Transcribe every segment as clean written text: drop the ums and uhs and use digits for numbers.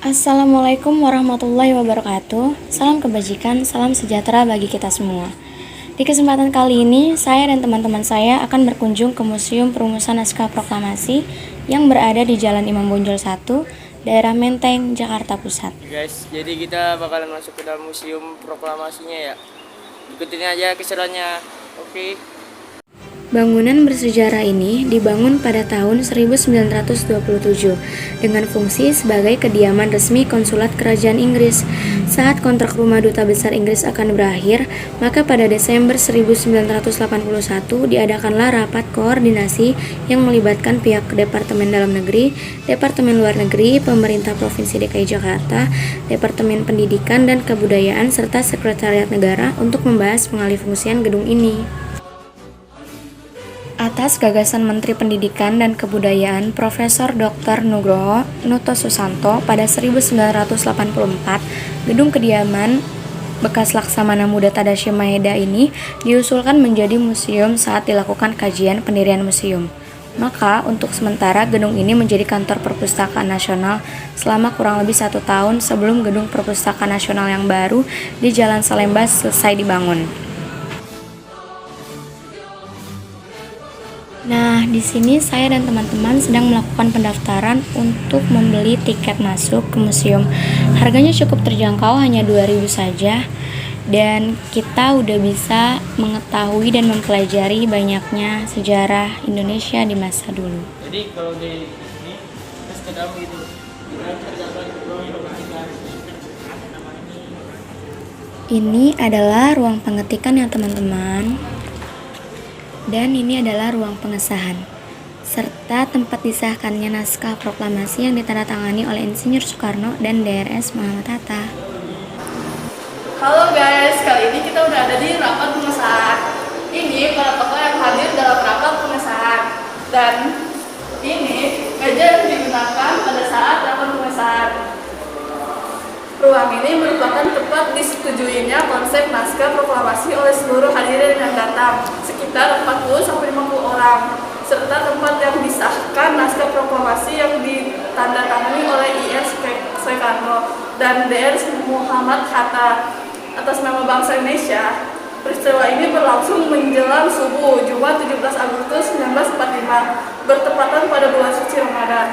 Assalamualaikum warahmatullahi wabarakatuh. Salam kebajikan, salam sejahtera bagi kita semua. Di kesempatan kali ini, saya dan teman-teman saya akan berkunjung ke Museum Perumusan Naskah Proklamasi yang berada di Jalan Imam Bonjol 1, daerah Menteng, Jakarta Pusat. Guys, jadi kita bakalan masuk ke dalam museum proklamasinya ya. Ikutin aja keseruannya. Oke. Bangunan bersejarah ini dibangun pada tahun 1927 dengan fungsi sebagai kediaman resmi konsulat kerajaan Inggris. Saat kontrak rumah duta besar Inggris akan berakhir, maka pada Desember 1981 diadakanlah rapat koordinasi yang melibatkan pihak Departemen Dalam Negeri, Departemen Luar Negeri, Pemerintah Provinsi DKI Jakarta, Departemen Pendidikan dan Kebudayaan serta Sekretariat Negara untuk membahas pengalihfungsian gedung ini. Atas gagasan Menteri Pendidikan dan Kebudayaan Profesor Dr. Nugroho Nutosusanto pada 1984, gedung kediaman bekas Laksamana Muda Tadashi Maeda ini diusulkan menjadi museum saat dilakukan kajian pendirian museum. Maka, untuk sementara gedung ini menjadi kantor Perpustakaan Nasional selama kurang lebih 1 tahun sebelum gedung Perpustakaan Nasional yang baru di Jalan Salemba selesai dibangun. Nah, di sini saya dan teman-teman sedang melakukan pendaftaran untuk membeli tiket masuk ke museum. Harganya cukup terjangkau, hanya 2.000 saja. Dan kita udah bisa mengetahui dan mempelajari banyaknya sejarah Indonesia di masa dulu. Jadi kalau di sini terus ke dalam gitu. Ini adalah ruang pengetikan ya teman-teman. Dan ini adalah ruang pengesahan, serta tempat disahkannya naskah proklamasi yang ditandatangani oleh Insinyur Soekarno dan DRS Muhammad Hatta. Halo guys, kali ini kita udah ada di rapat pengesahan. Ini para tokoh yang hadir dalam rapat pengesahan. Dan ini meja yang digunakan pada saat rapat pengesahan. Ruang ini merupakan tempat disetujuinya konsep naskah proklamasi oleh seluruh hadirin yang datang, sekitar 40-50 orang, serta tempat yang disahkan naskah proklamasi yang ditandatangani oleh IS Soekarno dan DR Muhammad Hatta atas nama bangsa Indonesia. Peristiwa ini berlangsung menjelang subuh Jumat 17 Agustus 1945, bertepatan pada bulan suci Ramadan.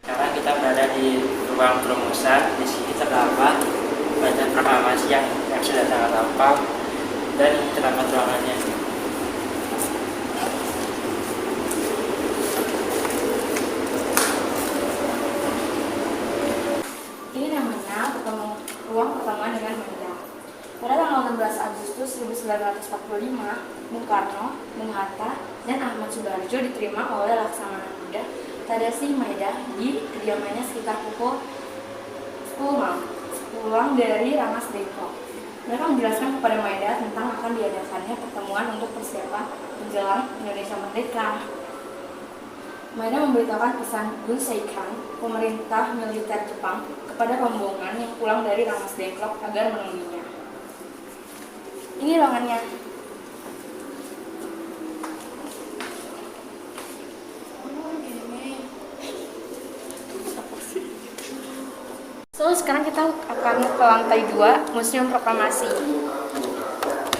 Sekarang kita berada di ruang perumusan. Di sini terdapat banyak proklamasi yang sudah sangat lengkap dan terdapat ruangannya. Ini namanya ruang pertemuan dengan Maeda. Pada tanggal 16 Agustus 1945, Bung Karno, Bung Hatta, dan Ahmad Sudarjo diterima oleh Laksamana Muda Tadashi Maeda di kediamannya sekitar pukul 10 malam, pulang dari Rangas Dengklok. Mereka menjelaskan kepada Maeda tentang akan diadakannya pertemuan untuk persiapan menjelang Indonesia merdeka. Maeda memberitahukan pesan Gun Seikan, pemerintah militer Jepang, kepada rombongan yang pulang dari Rangas Dengklok agar menemuinya. Ini ruangannya. So, sekarang kita akan ke lantai 2 Museum Proklamasi.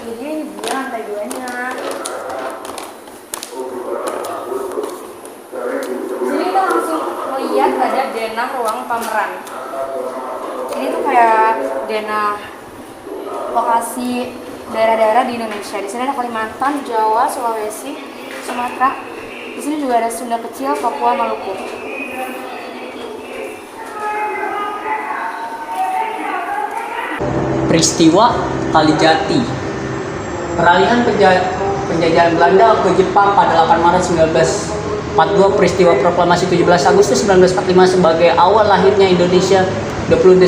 Jadi ini dia lantai 2-nya. Jadi kita langsung melihat ada denah ruang pameran. Ini tuh kayak denah lokasi daerah-daerah di Indonesia. Di sini ada Kalimantan, Jawa, Sulawesi, Sumatera. Di sini juga ada Sunda Kecil, Papua, Maluku. Peristiwa Kalijati. Peralihan penjajahan Belanda ke Jepang pada 8 Maret 1942, peristiwa proklamasi 17 Agustus 1945 sebagai awal lahirnya Indonesia, 20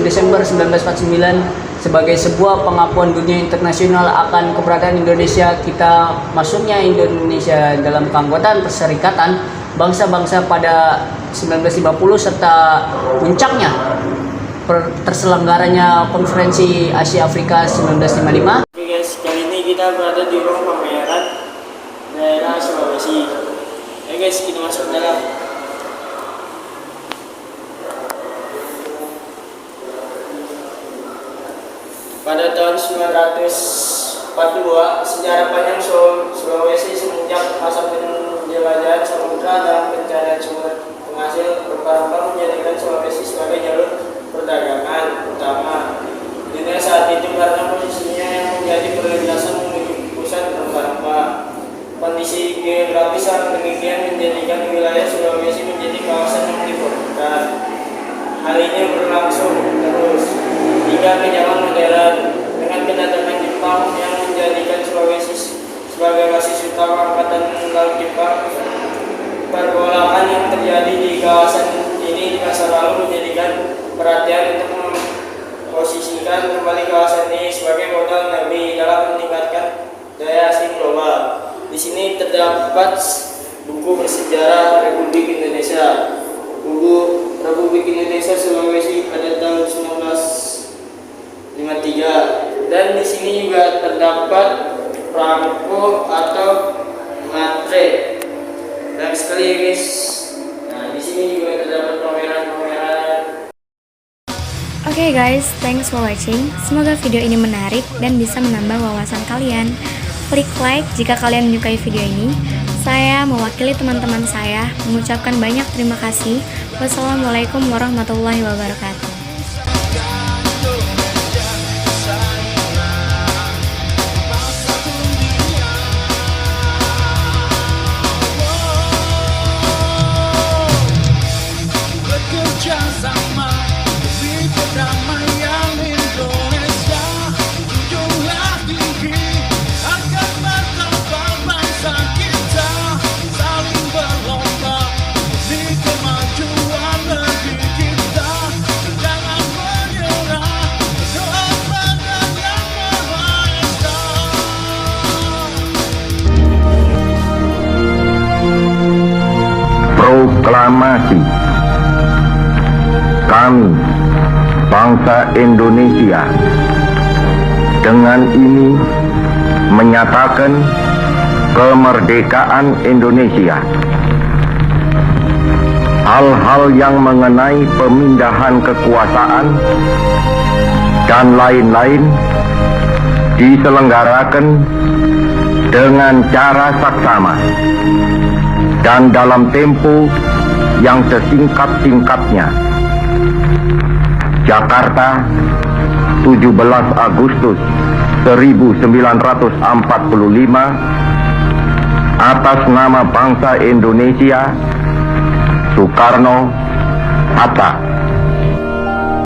Desember 1949 sebagai sebuah pengakuan dunia internasional akan keberadaan Indonesia. Kita masuknya Indonesia dalam keanggotaan Perserikatan Bangsa-Bangsa pada 1950 serta puncaknya terselenggaranya Konferensi Asia Afrika 1955. Oke guys, kali ini kita berada di ruang pameran daerah Sulawesi. Guys, kita masuk dalam. tahun 1942, sejarah panjang Sulawesi semenjak masa penjelajahan samudra dan pencarian sumber penghasil rempah-rempah menjadikan Sulawesi sebagai jalur perdagangan utama dunia saat itu karena posisinya yang menjadi perlintasan menuju pusat rempah-rempah. Kondisi geografis yang demikian menjadikan wilayah Sulawesi menjadi kawasan yang diperlukan. Hal ini berlangsung terus hingga ke zaman modern dengan kedatangan Jepang yang menjadikan Sulawesi sebagai basis utama Angkatan Laut Jepang. Pergolakan yang terjadi di kawasan ini di masa lalu menjadikan perhatian untuk memposisikan kembali kawasan ini sebagai modal lebih dalam meningkatkan daya asing global. Di sini terdapat buku bersejarah Republik Indonesia, buku Republik Indonesia Sulawesi pada tahun 1953, dan di sini juga terdapat prangko atau matre. Dan sekali guys, nah di sini juga terdapat pameran-pameran. Oke guys, thanks for watching. Semoga video ini menarik dan bisa menambah wawasan kalian. Klik like jika kalian menyukai video ini. Saya mewakili teman-teman saya mengucapkan banyak terima kasih. Wassalamualaikum warahmatullahi wabarakatuh. Bekerjasama demi kedamaian Indonesia, junjunglah tinggi agar martabat bangsa kita, saling berlomba demi kemajuan negeri kita. Jangan menyerah, doa pada Yang Maha Esa. Proklamasi. Kami, bangsa Indonesia, dengan ini menyatakan kemerdekaan Indonesia. Hal-hal yang mengenai pemindahan kekuasaan dan lain-lain diselenggarakan dengan cara saksama dan dalam tempo yang sesingkat-singkatnya. Jakarta, 17 Agustus 1945, atas nama bangsa Indonesia, Soekarno, Hatta.